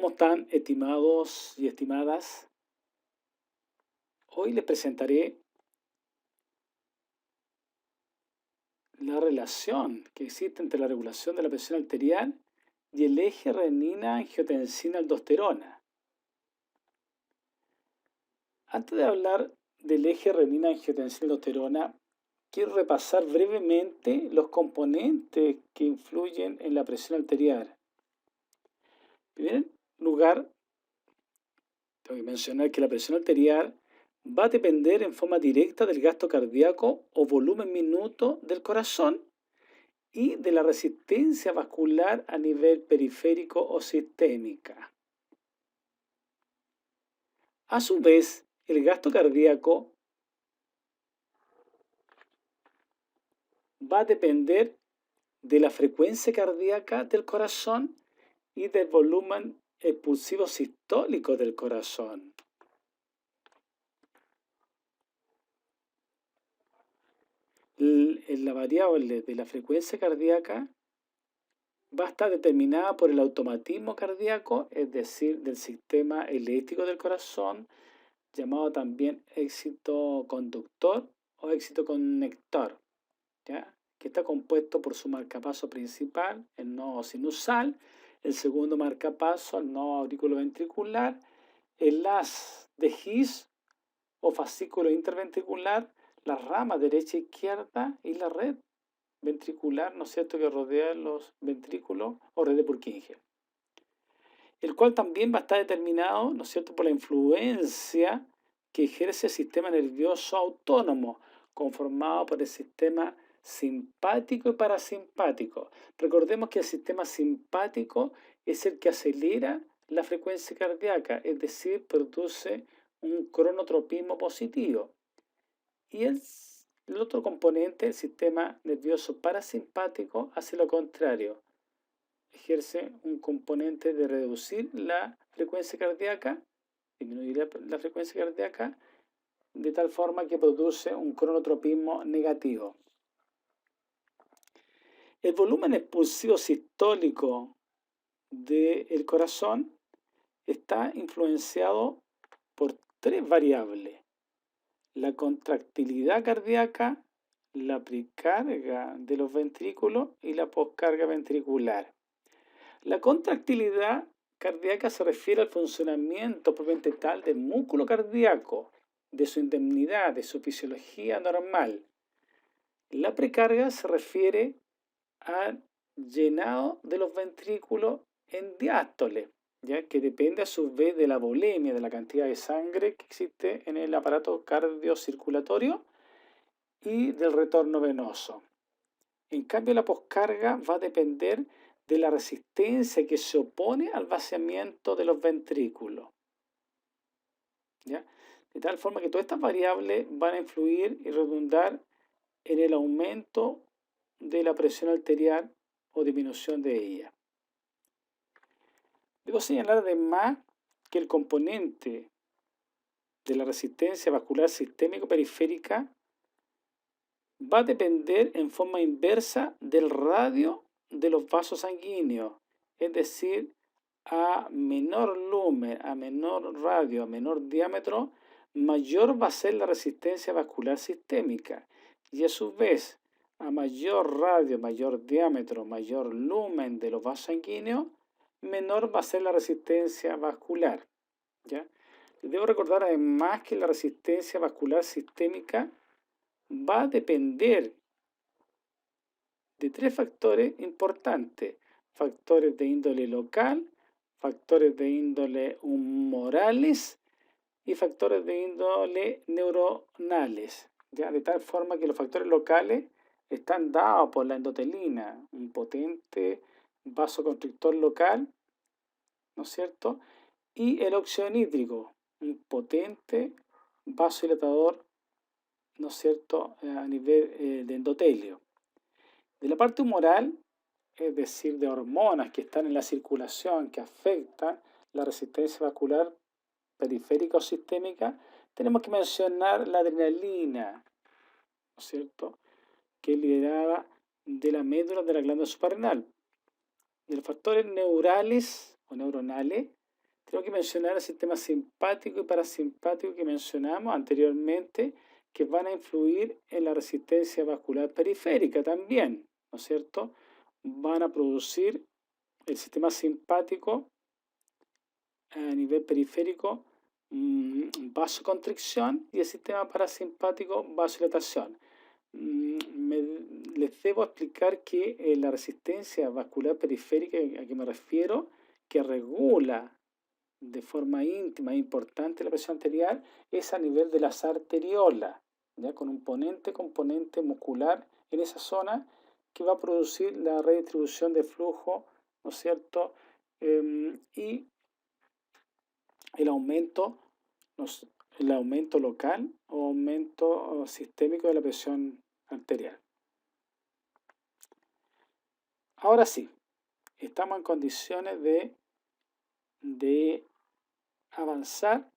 ¿Cómo están, estimados y estimadas? Hoy les presentaré la relación que existe entre la regulación de la presión arterial y el eje renina-angiotensina-aldosterona. Antes de hablar del eje renina-angiotensina-aldosterona, quiero repasar brevemente los componentes que influyen en la presión arterial. En primer lugar, tengo que mencionar que la presión arterial va a depender en forma directa del gasto cardíaco o volumen minuto del corazón y de la resistencia vascular a nivel periférico o sistémica. A su vez, el gasto cardíaco va a depender de la frecuencia cardíaca del corazón y del volumen expulsivo sistólico del corazón. La variable de la frecuencia cardíaca va a estar determinada por el automatismo cardíaco, es decir, del sistema eléctrico del corazón, llamado también éxito conductor o éxito conector, ¿ya? Que está compuesto por su marcapaso principal, el nodo sinusal, el segundo marcapaso, el nodo auriculoventricular, el haz de His o fascículo interventricular, las ramas derecha e izquierda y la red ventricular, ¿no es cierto?, que rodea los ventrículos o red de Purkinje, el cual también va a estar determinado, ¿no es cierto?, por la influencia que ejerce el sistema nervioso autónomo, conformado por el sistema simpático y parasimpático. Recordemos que el sistema simpático es el que acelera la frecuencia cardíaca, es decir, produce un cronotropismo positivo. Y el otro componente, el sistema nervioso parasimpático, hace lo contrario. Ejerce un componente de reducir la frecuencia cardíaca, disminuir la frecuencia cardíaca, de tal forma que produce un cronotropismo negativo. El volumen expulsivo sistólico del corazón está influenciado por tres variables: la contractilidad cardíaca, la precarga de los ventrículos y la poscarga ventricular. La contractilidad cardíaca se refiere al funcionamiento propiamente tal del músculo cardíaco, de su indemnidad, de su fisiología normal. La precarga se refiere al llenado de los ventrículos en diástole, ¿ya?, que depende a su vez de la volemia, de la cantidad de sangre que existe en el aparato cardiocirculatorio y del retorno venoso. En cambio, la poscarga va a depender de la resistencia que se opone al vaciamiento de los ventrículos, ¿ya? De tal forma que todas estas variables van a influir y redundar en el aumento de la presión arterial o disminución de ella. Debo señalar además que el componente de la resistencia vascular sistémico-periférica va a depender en forma inversa del radio de los vasos sanguíneos, es decir, a menor lumen, a menor radio, a menor diámetro, mayor va a ser la resistencia vascular sistémica, y a su vez, a mayor radio, mayor diámetro, mayor lumen de los vasos sanguíneos, menor va a ser la resistencia vascular, ¿ya? Debo recordar además que la resistencia vascular sistémica va a depender de tres factores importantes: factores de índole local, factores de índole humorales y factores de índole neuronales, ¿ya? De tal forma que los factores locales están dados por la endotelina, un potente vasoconstrictor local, ¿no es cierto?, y el óxido nítrico, un potente vasodilatador, ¿no es cierto?, a nivel de endotelio. De la parte humoral, es decir, de hormonas que están en la circulación, que afectan la resistencia vascular periférica o sistémica, tenemos que mencionar la adrenalina, ¿no es cierto?, que es liberada de la médula de la glándula suprarrenal. De los factores neurales o neuronales, tengo que mencionar el sistema simpático y parasimpático que mencionamos anteriormente, que van a influir en la resistencia vascular periférica también, ¿no es cierto? Van a producir el sistema simpático a nivel periférico, vasoconstricción, y el sistema parasimpático, vasodilatación. Les debo explicar que la resistencia vascular periférica a que me refiero, que regula de forma íntima e importante la presión arterial, es a nivel de las arteriolas, ¿ya? Con un componente muscular en esa zona que va a producir la redistribución de flujo, ¿no es cierto? Y el aumento, el aumento local o aumento sistémico de la presión arterial. Ahora sí, estamos en condiciones de avanzar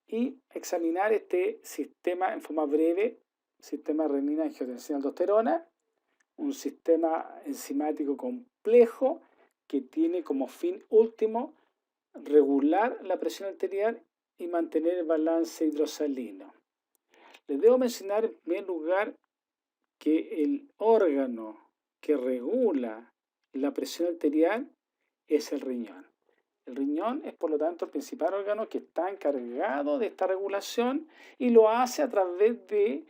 y examinar este sistema en forma breve, sistema renina-angiotensina-aldosterona, un sistema enzimático complejo que tiene como fin último regular la presión arterial y mantener el balance hidrosalino. Les debo mencionar en primer lugar que el órgano que regula la presión arterial es el riñón. El riñón es, por lo tanto, el principal órgano que está encargado de esta regulación y lo hace a través de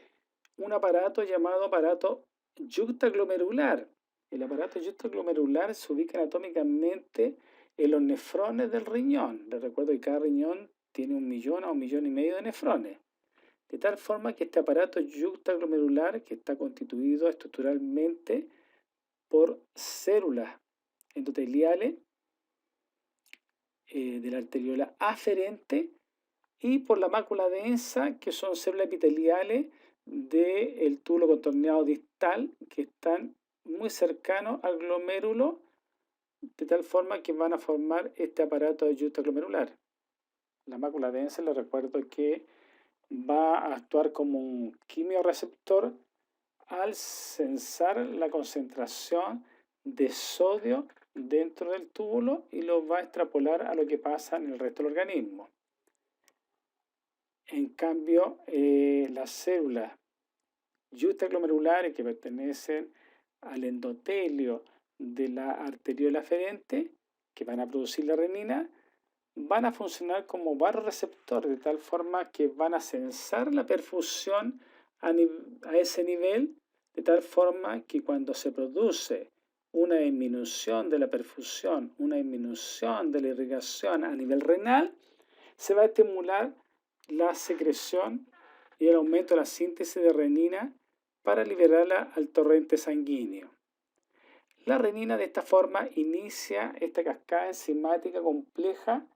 un aparato llamado aparato yuxtaglomerular. El aparato yuxtaglomerular se ubica anatómicamente en los nefrones del riñón. Les recuerdo que cada riñón tiene 1 millón a 1,5 millones de nefrones. De tal forma que este aparato yuxtaglomerular, que está constituido estructuralmente por células endoteliales de la arteriola aferente y por la mácula densa, que son células epiteliales del túbulo contorneado distal, que están muy cercanos al glomérulo, de tal forma que van a formar este aparato yuxtaglomerular. La mácula densa, les recuerdo que va a actuar como un quimioreceptor al sensar la concentración de sodio dentro del túbulo y lo va a extrapolar a lo que pasa en el resto del organismo. En cambio, las células yuxtaglomerulares que pertenecen al endotelio de la arteriola aferente, que van a producir la renina, van a funcionar como vasoreceptores, de tal forma que van a sensar la perfusión a ese nivel, de tal forma que cuando se produce una disminución de la perfusión, una disminución de la irrigación a nivel renal, se va a estimular la secreción y el aumento de la síntesis de renina para liberarla al torrente sanguíneo. La renina de esta forma inicia esta cascada enzimática compleja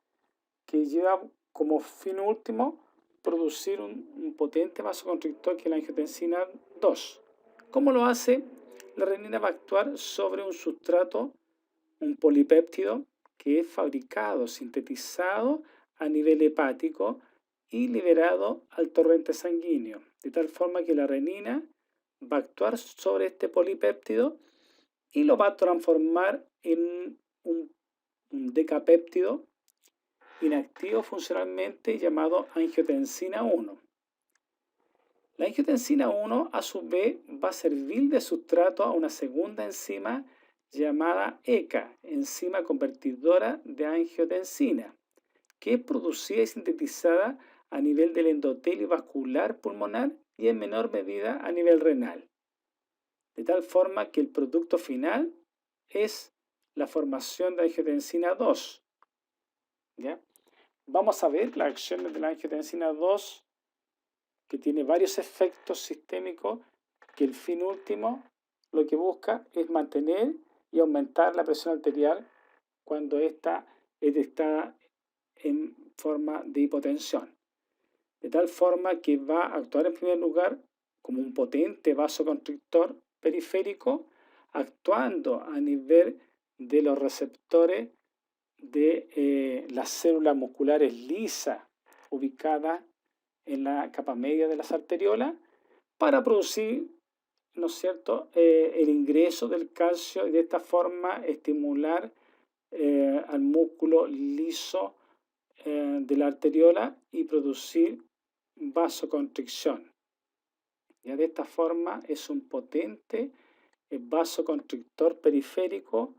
que lleva como fin último producir un potente vasoconstrictor que es la angiotensina 2. ¿Cómo lo hace? La renina va a actuar sobre un sustrato, un polipéptido, que es fabricado, sintetizado a nivel hepático y liberado al torrente sanguíneo, de tal forma que la renina va a actuar sobre este polipéptido y lo va a transformar en un decapéptido inactivo funcionalmente llamado angiotensina 1. La angiotensina 1 a su vez va a servir de sustrato a una segunda enzima llamada ECA, enzima convertidora de angiotensina, que es producida y sintetizada a nivel del endotelio vascular pulmonar y en menor medida a nivel renal. De tal forma que el producto final es la formación de angiotensina 2. ¿Ya? Vamos a ver las acciones de la angiotensina 2, que tiene varios efectos sistémicos, que el fin último lo que busca es mantener y aumentar la presión arterial cuando ésta está en forma de hipotensión. De tal forma que va a actuar en primer lugar como un potente vasoconstrictor periférico, actuando a nivel de los receptores de las células musculares lisas ubicadas en la capa media de las arteriolas para producir, ¿no es cierto?, el ingreso del calcio y de esta forma estimular al músculo liso de la arteriola y producir vasoconstricción. Ya de esta forma es un potente vasoconstrictor periférico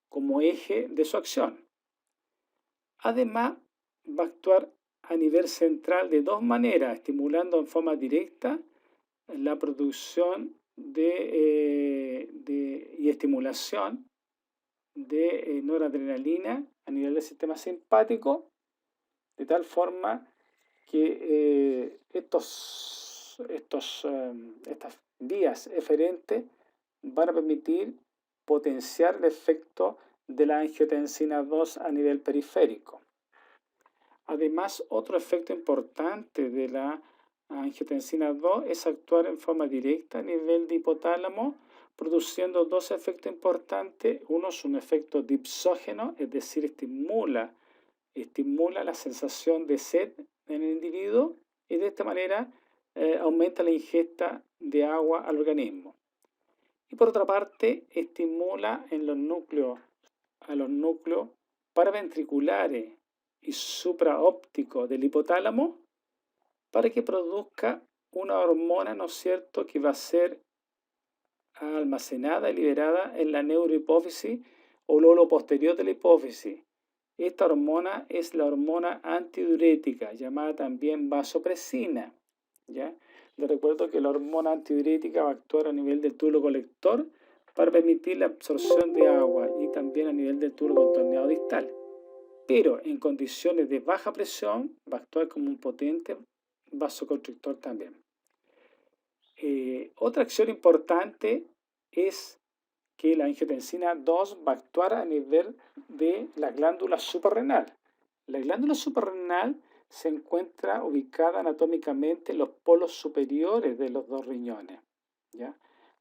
como eje de su acción. Además, va a actuar a nivel central de dos maneras, estimulando en forma directa la producción y estimulación de noradrenalina a nivel del sistema simpático, de tal forma que estas vías eferentes van a permitir potenciar el efecto de la angiotensina 2 a nivel periférico. Además, otro efecto importante de la angiotensina 2 es actuar en forma directa a nivel de hipotálamo, produciendo dos efectos importantes. Uno es un efecto dipsógeno, es decir, estimula la sensación de sed en el individuo y de esta manera aumenta la ingesta de agua al organismo. Y por otra parte, estimula a los núcleos paraventriculares y supraópticos del hipotálamo para que produzca una hormona, ¿no es cierto?, que va a ser almacenada y liberada en la neurohipófisis o lóbulo posterior de la hipófisis. Esta hormona es la hormona antidiurética, llamada también vasopresina, ¿ya? Les recuerdo que la hormona antidiurética va a actuar a nivel del túbulo colector para permitir la absorción de agua y también a nivel del túbulo contorneado distal. Pero en condiciones de baja presión va a actuar como un potente vasoconstrictor también. Otra acción importante es que la angiotensina 2 va a actuar a nivel de la glándula suprarrenal. La glándula suprarrenal se encuentra ubicada anatómicamente en los polos superiores de los dos riñones, ¿ya?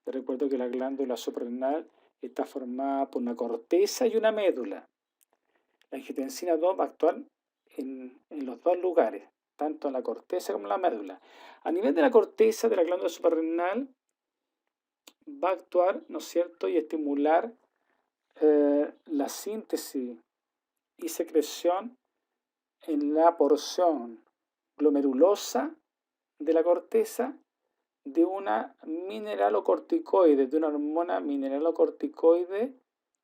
Les recuerdo que la glándula suprarrenal está formada por una corteza y una médula. La angiotensina 2 va a actuar en los dos lugares, tanto en la corteza como en la médula. A nivel de la corteza de la glándula suprarrenal va a actuar, ¿no es cierto?, y estimular la síntesis y secreción en la porción glomerulosa de la corteza de una mineralocorticoide, de una hormona mineralocorticoide,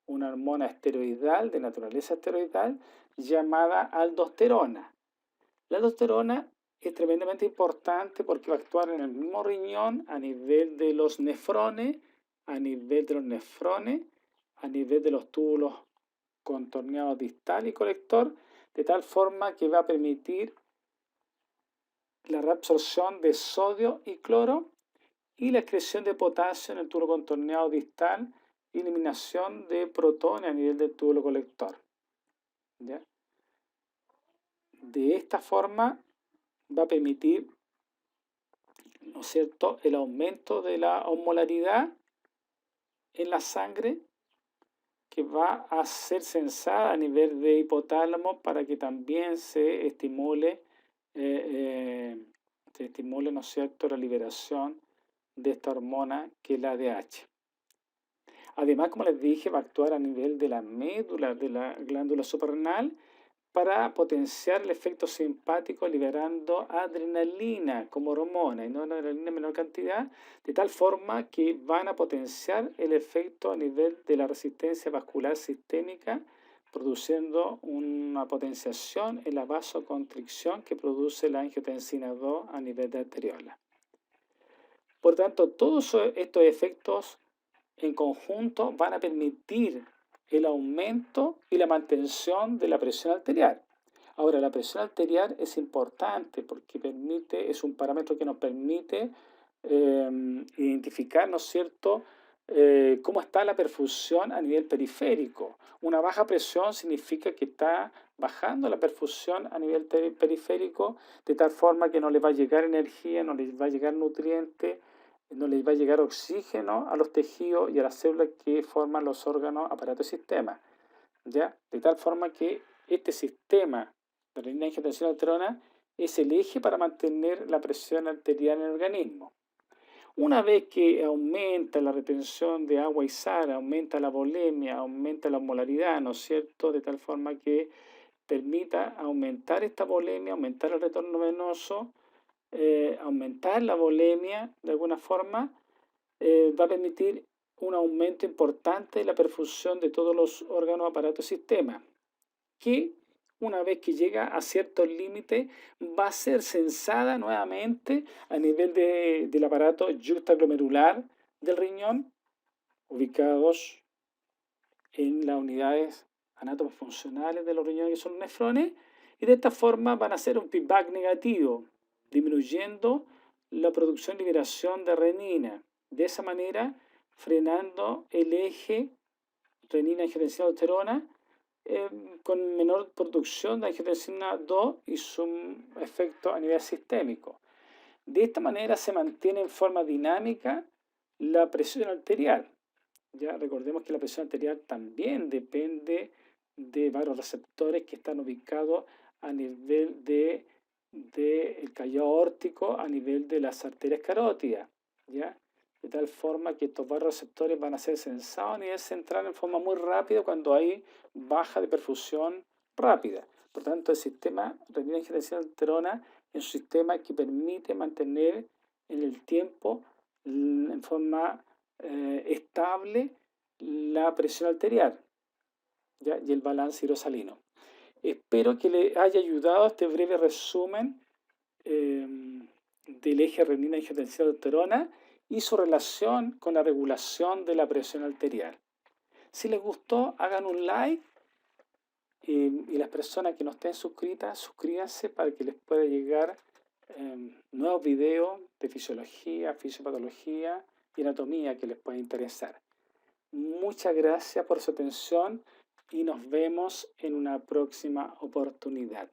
una hormona esteroidal, de naturaleza esteroidal, llamada aldosterona. La aldosterona es tremendamente importante porque va a actuar en el mismo riñón a nivel de los nefrones, a nivel de los túbulos contorneados distal y colector, de tal forma que va a permitir la reabsorción de sodio y cloro y la excreción de potasio en el túbulo contorneado distal y eliminación de protones a nivel del túbulo colector, ¿ya? De esta forma va a permitir, ¿no es cierto?, el aumento de la osmolaridad en la sangre, que va a ser sensada a nivel de hipotálamo para que también se estimule, ¿no es cierto?, la liberación de esta hormona que es la ADH. Además, como les dije, va a actuar a nivel de la médula de la glándula suprarrenal para potenciar el efecto simpático liberando adrenalina como hormona y no adrenalina en menor cantidad, de tal forma que van a potenciar el efecto a nivel de la resistencia vascular sistémica, produciendo una potenciación en la vasoconstricción que produce la angiotensina 2 a nivel de arteriola. Por tanto, todos estos efectos en conjunto van a permitir el aumento y la mantención de la presión arterial. Ahora, la presión arterial es importante porque es un parámetro que nos permite identificar, ¿no es cierto?, cómo está la perfusión a nivel periférico. Una baja presión significa que está bajando la perfusión a nivel periférico, de tal forma que no le va a llegar energía, no le va a llegar nutrientes, no les va a llegar oxígeno a los tejidos y a las células que forman los órganos, aparatos y sistemas, ¿ya? De tal forma que este sistema de la angiotensina aldosterona es el eje para mantener la presión arterial en el organismo. Una vez que aumenta la retención de agua y sal, aumenta la volemia, aumenta la osmolaridad, ¿no es cierto?, de tal forma que permita aumentar esta volemia, aumentar el retorno venoso, aumentar la volemia de alguna forma, va a permitir un aumento importante de la perfusión de todos los órganos, aparatos y sistemas, que una vez que llega a cierto límite va a ser censada nuevamente a nivel del aparato yuxtaglomerular del riñón, ubicados en las unidades anatomofuncionales de los riñones, que son los nefrones, y de esta forma van a hacer un feedback negativo, disminuyendo la producción y liberación de renina. De esa manera, frenando el eje renina-angiotensina-aldosterona, con menor producción de angiotensina 2 y su efecto a nivel sistémico. De esta manera se mantiene en forma dinámica la presión arterial. Ya recordemos que la presión arterial también depende de varios receptores que están ubicados a nivel del callado aórtico, a nivel de las arterias carótidas, ¿ya? De tal forma que estos varios receptores van a ser sensados a nivel central en forma muy rápida cuando hay baja de perfusión rápida. Por tanto, el sistema renina-angiotensina-aldosterona es un sistema que permite mantener en el tiempo, en forma estable, la presión arterial, ¿ya? Y el balance hidrosalino. Espero que le haya ayudado este breve resumen del eje renina-angiotensina-aldosterona y su relación con la regulación de la presión arterial. Si les gustó, hagan un like, y las personas que no estén suscritas, suscríbanse para que les pueda llegar nuevos videos de fisiología, fisiopatología y anatomía que les pueda interesar. Muchas gracias por su atención y nos vemos en una próxima oportunidad.